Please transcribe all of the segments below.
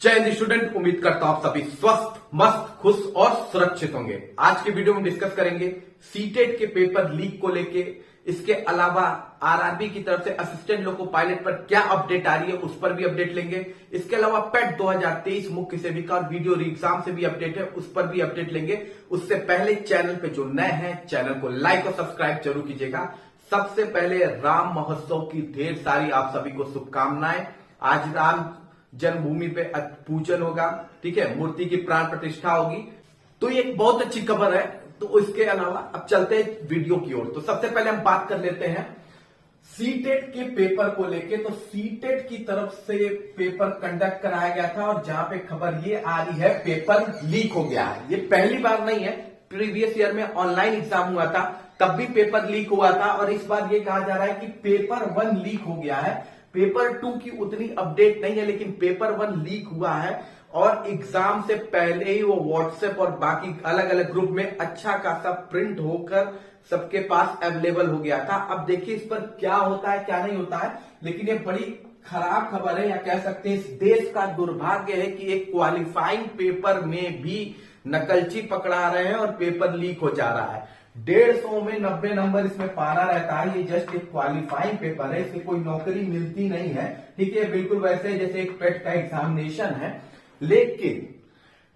जय हिंद स्टूडेंट, उम्मीद करता हूं आप सभी स्वस्थ, मस्त, खुश और सुरक्षित होंगे। आज के वीडियो में डिस्कस करेंगे सीटेट के पेपर लीक को लेके, इसके अलावा आरआरबी की तरफ से असिस्टेंट लोको पायलट पर क्या अपडेट आ रही है उस पर भी अपडेट लेंगे। इसके अलावा पेट 2023 मुख्य सेविका और वीडियो एग्जाम से भी अपडेट है, उस पर भी अपडेट लेंगे। उससे पहले चैनल पे जो नए हैं चैनल को लाइक और सब्सक्राइब जरूर कीजिएगा। सबसे पहले राम महोत्सव की ढेर सारी आप सभी को शुभकामनाएं। आज राम जन्मभूमि पे पूजन होगा, ठीक है, मूर्ति की प्राण प्रतिष्ठा होगी, तो ये एक बहुत अच्छी खबर है। तो इसके अलावा अब चलते हैं वीडियो की ओर। तो सबसे पहले हम बात कर लेते हैं सीटेट के पेपर को लेके। तो सीटेट की तरफ से पेपर कंडक्ट कराया गया था और जहां पे खबर ये आ रही है पेपर लीक हो गया है। ये पहली बार नहीं है, प्रीवियस ईयर में ऑनलाइन एग्जाम हुआ था तब भी पेपर लीक हुआ था और इस बार ये कहा जा रहा है कि पेपर 1 लीक हो गया है। पेपर 2 की उतनी अपडेट नहीं है, लेकिन पेपर 1 लीक हुआ है और एग्जाम से पहले ही वो व्हाट्सएप और बाकी अलग अलग ग्रुप में अच्छा खासा प्रिंट होकर सबके पास अवेलेबल हो गया था। अब देखिए इस पर क्या होता है क्या नहीं होता है, लेकिन ये बड़ी खराब खबर है, या कह सकते हैं इस देश का दुर्भाग्य है कि एक क्वालिफाइंग पेपर में भी नकलची पकड़ा रहे हैं और पेपर लीक हो जा रहा है। 150 में 90 नंबर इसमें पाना रहता है। ये जस्ट एक क्वालिफाइंग पेपर है, इससे कोई नौकरी मिलती नहीं है, ठीक है, बिल्कुल वैसे जैसे एक पेट का एग्जामिनेशन है। लेकिन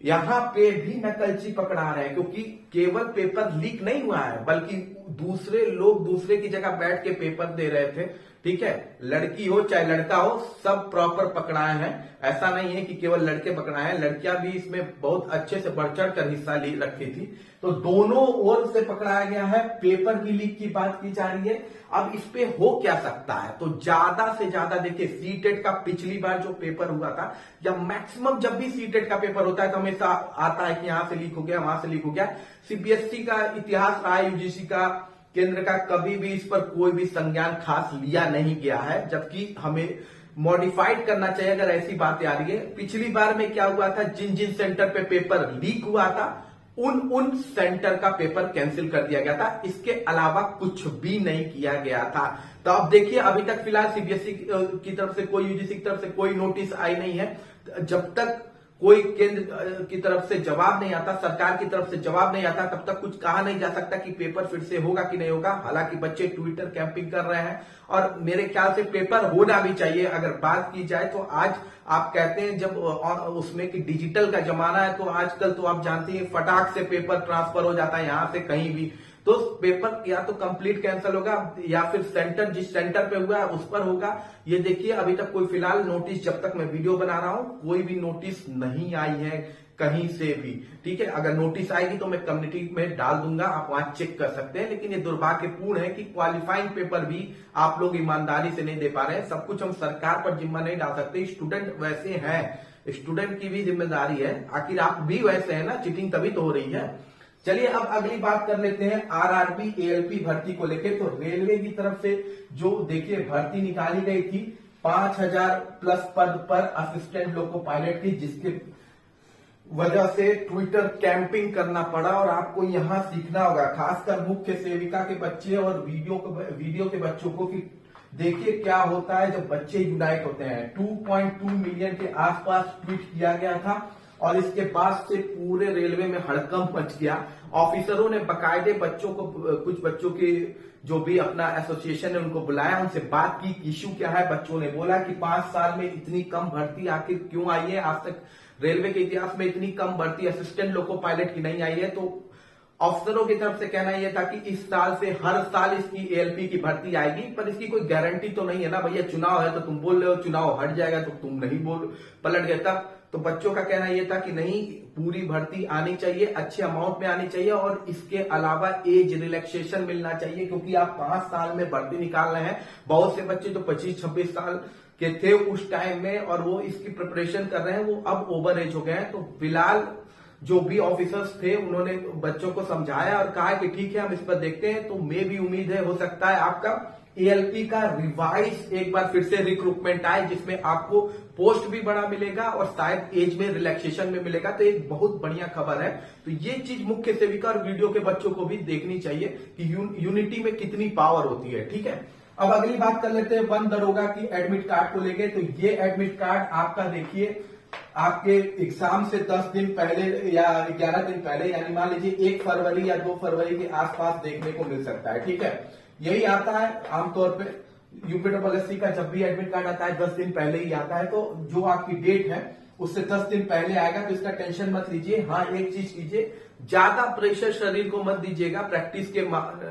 यहां पे भी नकलची पकड़ा रहे हैं, क्योंकि केवल पेपर लीक नहीं हुआ है बल्कि दूसरे लोग दूसरे की जगह बैठ के पेपर दे रहे थे, ठीक है, लड़की हो चाहे लड़का हो सब प्रॉपर पकड़ाए हैं। ऐसा नहीं है कि केवल लड़के पकड़ाए हैं, लड़कियां भी इसमें बहुत अच्छे से बढ़ चढ़ कर हिस्सा ली रखी थी। तो दोनों ओर से पकड़ाया गया है, पेपर भी लीक की बात की जा रही है। अब इस पे हो क्या सकता है, तो ज्यादा से ज्यादा देखिए सीटेट का पिछली बार जो पेपर हुआ था, या मैक्सिमम जब भी सीटेट का पेपर होता है तो हमेशा आता है कि यहां से लीक हो गया वहां से लीक हो गया। सीबीएसई का इतिहास रहा है, यूजीसी का, केंद्र का, कभी भी इस पर कोई भी संज्ञान खास लिया नहीं गया है, जबकि हमें मॉडिफाइड करना चाहिए अगर ऐसी बातें आ रही है। पिछली बार में क्या हुआ था, जिन जिन सेंटर पे पेपर लीक हुआ था उन सेंटर का पेपर कैंसिल कर दिया गया था, इसके अलावा कुछ भी नहीं किया गया था। तो अब देखिए अभी तक फिलहाल सीबीएसई की तरफ से कोई, यूजीसी की तरफ से कोई नोटिस आई नहीं है। जब तक कोई केंद्र की तरफ से जवाब नहीं आता, सरकार की तरफ से जवाब नहीं आता, तब तक कुछ कहा नहीं जा सकता कि पेपर फिर से होगा कि नहीं होगा। हालांकि बच्चे ट्विटर कैंपिंग कर रहे हैं और मेरे ख्याल से पेपर होना भी चाहिए। अगर बात की जाए तो आज आप कहते हैं जब उसमें कि डिजिटल का जमाना है, तो आजकल तो आप जानते हैं फटाक से पेपर ट्रांसफर हो जाता है यहां से कहीं भी। तो पेपर या तो कंप्लीट कैंसिल होगा या फिर सेंटर जिस सेंटर पे हुआ है उस पर होगा। ये देखिए अभी तक कोई फिलहाल नोटिस, जब तक मैं वीडियो बना रहा हूं कोई भी नोटिस नहीं आई है कहीं से भी, ठीक है। अगर नोटिस आएगी तो मैं कम्युनिटी में डाल दूंगा, आप वहां चेक कर सकते हैं। लेकिन ये दुर्भाग्यपूर्ण है कि क्वालिफाइंग पेपर भी आप लोग ईमानदारी से नहीं दे पा रहे हैं। सब कुछ हम सरकार पर जिम्मा नहीं डाल सकते, स्टूडेंट वैसे हैं, स्टूडेंट की भी जिम्मेदारी है, आखिर आप भी वैसे है ना, चीटिंग तभी तो हो रही है। चलिए अब अगली बात कर लेते हैं आरआरबी एएलपी भर्ती को लेके। तो रेलवे की तरफ से जो देखिए भर्ती निकाली गई थी 5000 प्लस पद पर असिस्टेंट लोको पायलट की, जिसके वजह से ट्विटर कैंपिंग करना पड़ा। और आपको यहां सीखना होगा, खासकर मुख्य सेविका के बच्चे और वीडियो के बच्चों को, कि देखिए क्या होता है जब बच्चे यूनाइट होते हैं। 2.2 मिलियन के आसपास ट्वीट किया गया था और इसके बाद से पूरे रेलवे में हड़कंप मच गया। ऑफिसरों ने बकायदे बच्चों को, कुछ बच्चों के जो भी अपना एसोसिएशन है उनको बुलाया, उनसे बात की, इश्यू क्या है। बच्चों ने बोला कि 5 साल में इतनी कम भर्ती आखिर क्यों आई है, आज तक रेलवे के इतिहास में इतनी कम भर्ती असिस्टेंट लोको पायलट की नहीं आई है। तो अफसरों की तरफ से कहना यह था कि इस साल से हर साल इसकी एएलपी की भर्ती आएगी, पर इसकी कोई गारंटी तो नहीं है ना भैया। चुनाव है तो तुम बोल रहे हो चुनाव हट जाएगा तो तुम नहीं बोल, पलट गए तब। तो बच्चों का कहना यह था कि नहीं, पूरी भर्ती आनी चाहिए, अच्छे अमाउंट में आनी चाहिए और इसके अलावा एज रिलैक्सेशन मिलना चाहिए, क्योंकि आप 5 साल में भर्ती निकाल रहे हैं। बहुत से बच्चे जो 25-26 साल के थे उस टाइम में और वो इसकी प्रिपरेशन कर रहे हैं, वो अब ओवर एज हो गए हैं। तो फिलहाल जो भी ऑफिसर्स थे उन्होंने बच्चों को समझाया और कहा कि ठीक है हम इस पर देखते हैं। तो मैं भी उम्मीद है, हो सकता है आपका एएलपी का रिवाइज एक बार फिर से रिक्रूटमेंट आए, जिसमें आपको पोस्ट भी बड़ा मिलेगा और शायद एज में रिलैक्सेशन में मिलेगा। तो एक बहुत बढ़िया खबर है। तो ये चीज मुख्य सेविका और वीडियो के बच्चों को भी देखनी चाहिए कि यूनिटी में कितनी पावर होती है, ठीक है। अब अगली बात कर लेते हैं वन दरोगा की एडमिट कार्ड को लेके। तो ये एडमिट कार्ड आपका देखिए आपके एग्जाम से 10 दिन पहले या 11 दिन पहले, यानी मान लीजिए 1 फरवरी या 2 फरवरी के आसपास देखने को मिल सकता है। ठीक है, यही आता है आमतौर पे यूपीएससी का जब भी एडमिट कार्ड आता है 10 दिन पहले ही आता है। तो जो आपकी डेट है उससे 10 दिन पहले आएगा, तो इसका टेंशन मत लीजिए। हाँ, एक चीज कीजिए, ज्यादा प्रेशर शरीर को मत दीजिएगा प्रैक्टिस के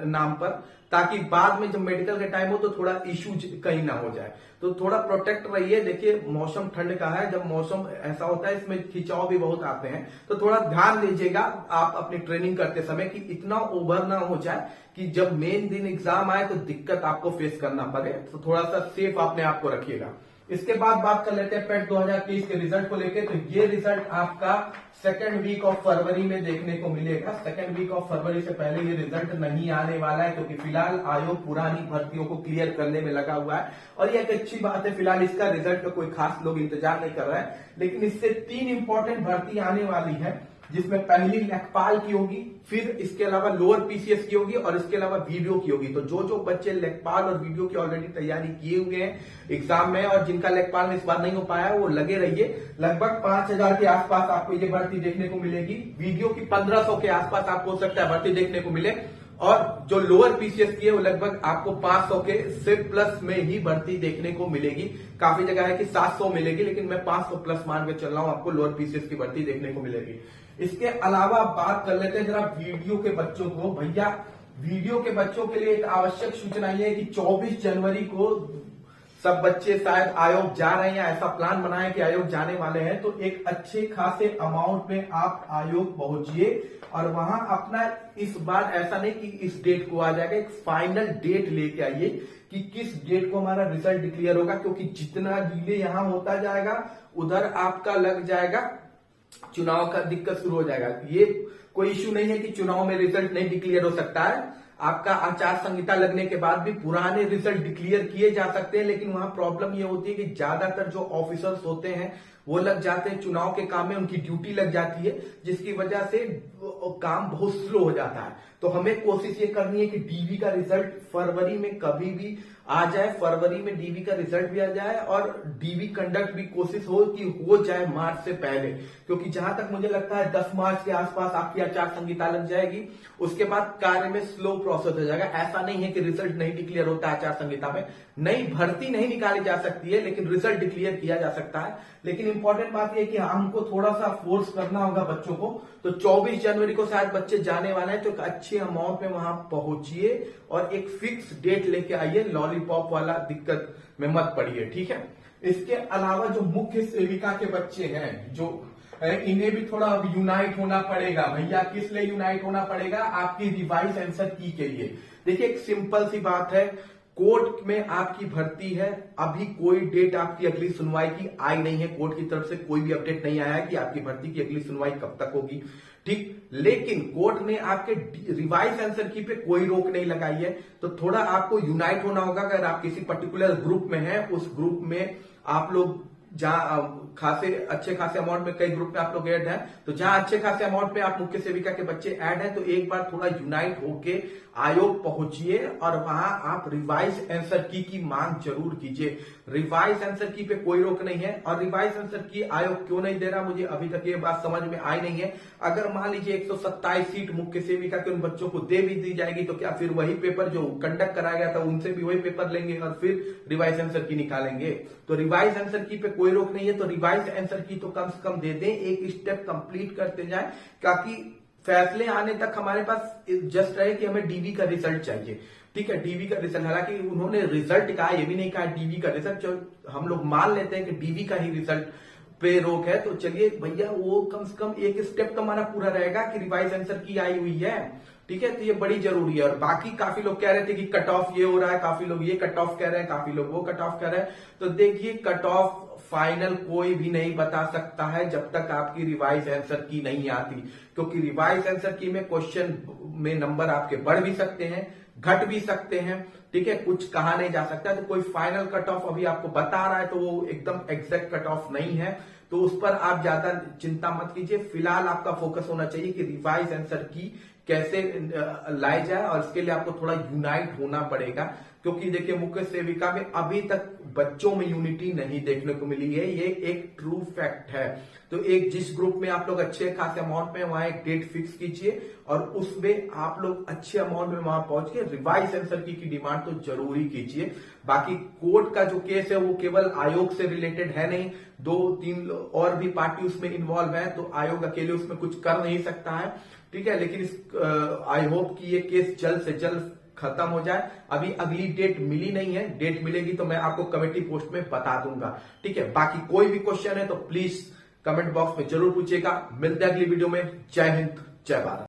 नाम पर, ताकि बाद में जब मेडिकल का टाइम हो तो थोड़ा इश्यू कहीं ना हो जाए। तो थोड़ा प्रोटेक्ट रहिए। देखिए मौसम ठंड का है, जब मौसम ऐसा होता है इसमें खिंचाव भी बहुत आते हैं, तो थोड़ा ध्यान दीजिएगा आप अपनी ट्रेनिंग करते समय कि इतना ओवर ना हो जाए कि जब मेन दिन एग्जाम आए तो दिक्कत आपको फेस करना पड़े। तो थोड़ा सा सेफ अपने आप को रखिएगा। इसके बाद बात कर लेते हैं पेट 2023 के रिजल्ट को लेकर। तो ये रिजल्ट आपका सेकेंड वीक ऑफ फरवरी में देखने को मिलेगा। सेकेंड वीक ऑफ फरवरी से पहले ये रिजल्ट नहीं आने वाला है, क्योंकि फिलहाल आयोग पुरानी भर्तियों को क्लियर करने में लगा हुआ है। और ये एक अच्छी बात है, फिलहाल इसका रिजल्ट का कोई खास लोग इंतजार नहीं कर रहे हैं। लेकिन इससे 3 इंपॉर्टेंट भर्ती आने वाली है, जिसमें पहली लेखपाल की होगी, फिर इसके अलावा लोअर पीसीएस की होगी और इसके अलावा वीडियो की होगी। तो जो बच्चे लेखपाल और वीडियो की ऑलरेडी तैयारी किए हुए हैं एग्जाम में, और जिनका लेखपाल में इस बार नहीं हो पाया है, वो लगे रहिए। लगभग 5000 के आसपास आपको ये भर्ती देखने को मिलेगी। वीडियो की 1500 के आसपास आपको हो सकता है भर्ती देखने को मिले, और जो लोअर पीसीएस की है वो लगभग आपको 500 के से प्लस में ही भर्ती देखने को मिलेगी। काफी जगह है कि 700 मिलेगी, लेकिन मैं 500 प्लस मान के चल रहा हूं, आपको लोअर पीसीएस की भर्ती देखने को मिलेगी। इसके अलावा बात कर लेते हैं जरा वीडियो के बच्चों को। भैया वीडियो के बच्चों के लिए एक आवश्यक सूचना यह है कि 24 जनवरी को सब बच्चे शायद आयोग जा रहे हैं, ऐसा प्लान बनाए कि आयोग जाने वाले हैं। तो एक अच्छे खासे अमाउंट में आप आयोग पहुंचिए, और वहां अपना इस बार ऐसा नहीं कि इस डेट को आ जाएगा, एक फाइनल डेट लेके आइए कि किस डेट को हमारा रिजल्ट डिक्लेयर होगा। क्योंकि जितना डिले यहां होता जाएगा उधर आपका लग जाएगा चुनाव का दिक्कत शुरू हो जाएगा। ये कोई इश्यू नहीं है कि चुनाव में रिजल्ट नहीं डिक्लेयर हो सकता है, आपका आचार संहिता लगने के बाद भी पुराने रिजल्ट डिक्लेयर किए जा सकते हैं। लेकिन वहां प्रॉब्लम ये होती है कि ज्यादातर जो ऑफिसर्स होते हैं वो लग जाते हैं चुनाव के काम में, उनकी ड्यूटी लग जाती है, जिसकी वजह से काम बहुत स्लो हो जाता है। तो हमें कोशिश ये करनी है कि डीवी का रिजल्ट फरवरी में कभी भी आ जाए, फरवरी में डीवी का रिजल्ट भी आ जाए, और डीवी कंडक्ट भी कोशिश हो कि हो जाए मार्च से पहले। क्योंकि जहां तक मुझे लगता है 10 मार्च के आसपास आपकी आचार संहिता लग जाएगी, उसके बाद कार्य में स्लो प्रोसेस हो जाएगा। ऐसा नहीं है कि रिजल्ट नहीं डिक्लेयर होता आचार संहिता में, नई भर्ती नहीं निकाली जा सकती है, लेकिन रिजल्ट डिक्लेयर किया जा सकता है। लेकिन इंपॉर्टेंट बात यह है कि हमको थोड़ा सा फोर्स करना होगा बच्चों को। तो 24 जनवरी को शायद बच्चे जाने वाले हैं, तो एक अच्छे अमाउंट में वहां पहुंचिए और एक फिक्स डेट लेके आइए। लॉलीपॉप वाला दिक्कत में मत पड़िए, ठीक है। इसके अलावा जो मुख्य सेविका के बच्चे हैं, जो इन्हें भी थोड़ा अब यूनाइट होना पड़ेगा। भैया किस लिए यूनाइट होना पड़ेगा? आपकी रिवाइज आंसर की के लिए। देखिए एक सिंपल सी बात है, कोर्ट में आपकी भर्ती है, अभी कोई डेट आपकी अगली सुनवाई की आई नहीं है। कोर्ट की तरफ से कोई भी अपडेट नहीं आया है कि आपकी भर्ती की अगली सुनवाई कब तक होगी, ठीक। लेकिन कोर्ट ने आपके रिवाइज आंसर की पे कोई रोक नहीं लगाई है। तो थोड़ा आपको यूनाइट होना होगा। अगर आप किसी पर्टिकुलर ग्रुप में हैं, उस ग्रुप में आप लोग जहां अच्छे खासे अमाउंट में, कई ग्रुप में आप लोग ऐड हैं, तो जहां अच्छे खासे अमाउंट में आप मुख्य सेविका के बच्चे ऐड हैं, तो एक बार थोड़ा यूनाइट होके आयोग पहुंचिए और वहां आप रिवाइज आंसर की मांग जरूर कीजिए। रिवाइज आंसर की पे कोई रोक नहीं है। और रिवाइज आंसर की आयोग क्यों नहीं दे रहा, मुझे अभी तक ये बात समझ में आई नहीं है। अगर मान लीजिए 127 सीट मुख्य सेविका के उन बच्चों को दे भी दी जाएगी, तो क्या फिर वही पेपर जो कंडक्ट कराया गया था उनसे भी वही पेपर लेंगे और फिर रिवाइज आंसर की निकालेंगे? तो रिवाइज आंसर की पे कोई रोक नहीं है। तो रिवाइज आंसर की तो कम से कम दे दें, एक स्टेप कंप्लीट करते जाए, ताकि फैसले आने तक हमारे पास जस्ट रहे कि हमें डीवी का रिजल्ट चाहिए, ठीक है। डीवी का रिजल्ट, हालांकि उन्होंने रिजल्ट कहा, ये भी नहीं कहा डीवी का रिजल्ट। जो हम लोग मान लेते हैं कि डीवी का ही रिजल्ट पे रोक है, तो चलिए भैया वो कम से कम एक स्टेप तो हमारा पूरा रहेगा कि रिवाइज आंसर की आई हुई है, ठीक है। तो ये बड़ी जरूरी है। और बाकी काफी लोग कह रहे थे कि कट ऑफ ये हो रहा है, काफी लोग ये कट ऑफ कह रहे हैं, काफी लोग वो कट ऑफ कह रहे हैं। तो देखिए कट ऑफ फाइनल कोई भी नहीं बता सकता है जब तक आपकी रिवाइज आंसर की नहीं आती, क्योंकि रिवाइज आंसर की में क्वेश्चन में नंबर आपके बढ़ भी सकते हैं, घट भी सकते हैं, ठीक है। कुछ कहा नहीं जा सकता। तो कोई फाइनल कट ऑफ अभी आपको बता रहा है तो वो एकदम एग्जैक्ट कट ऑफ नहीं है, तो उस पर आप ज्यादा चिंता मत कीजिए। फिलहाल आपका फोकस होना चाहिए कि रिवाइज आंसर की कैसे लाई जाए, और इसके लिए आपको थोड़ा यूनाइट होना पड़ेगा। क्योंकि देखिए मुख्य सेविका में अभी तक बच्चों में यूनिटी नहीं देखने को मिली है, ये एक ट्रू फैक्ट है। तो एक जिस ग्रुप में आप लोग अच्छे खासे अमाउंट में वहां एक डेट फिक्स कीजिए और उसमें आप लोग अच्छे अमाउंट में वहां पहुंच के रिवाइज आंसर की डिमांड तो जरूरी कीजिए। बाकी कोर्ट का जो केस है वो केवल आयोग से रिलेटेड है नहीं, 2-3 और भी पार्टी उसमें इन्वॉल्व है, तो आयोग अकेले उसमें कुछ कर नहीं सकता है, ठीक है। लेकिन आई होप कि ये केस जल्द से जल्द खत्म हो जाए। अभी अगली डेट मिली नहीं है, डेट मिलेगी तो मैं आपको कमेटी पोस्ट में बता दूंगा, ठीक है। बाकी कोई भी क्वेश्चन है तो प्लीज कमेंट बॉक्स में जरूर पूछिएगा। मिलते हैं अगली वीडियो में। जय हिंद, जय भारत।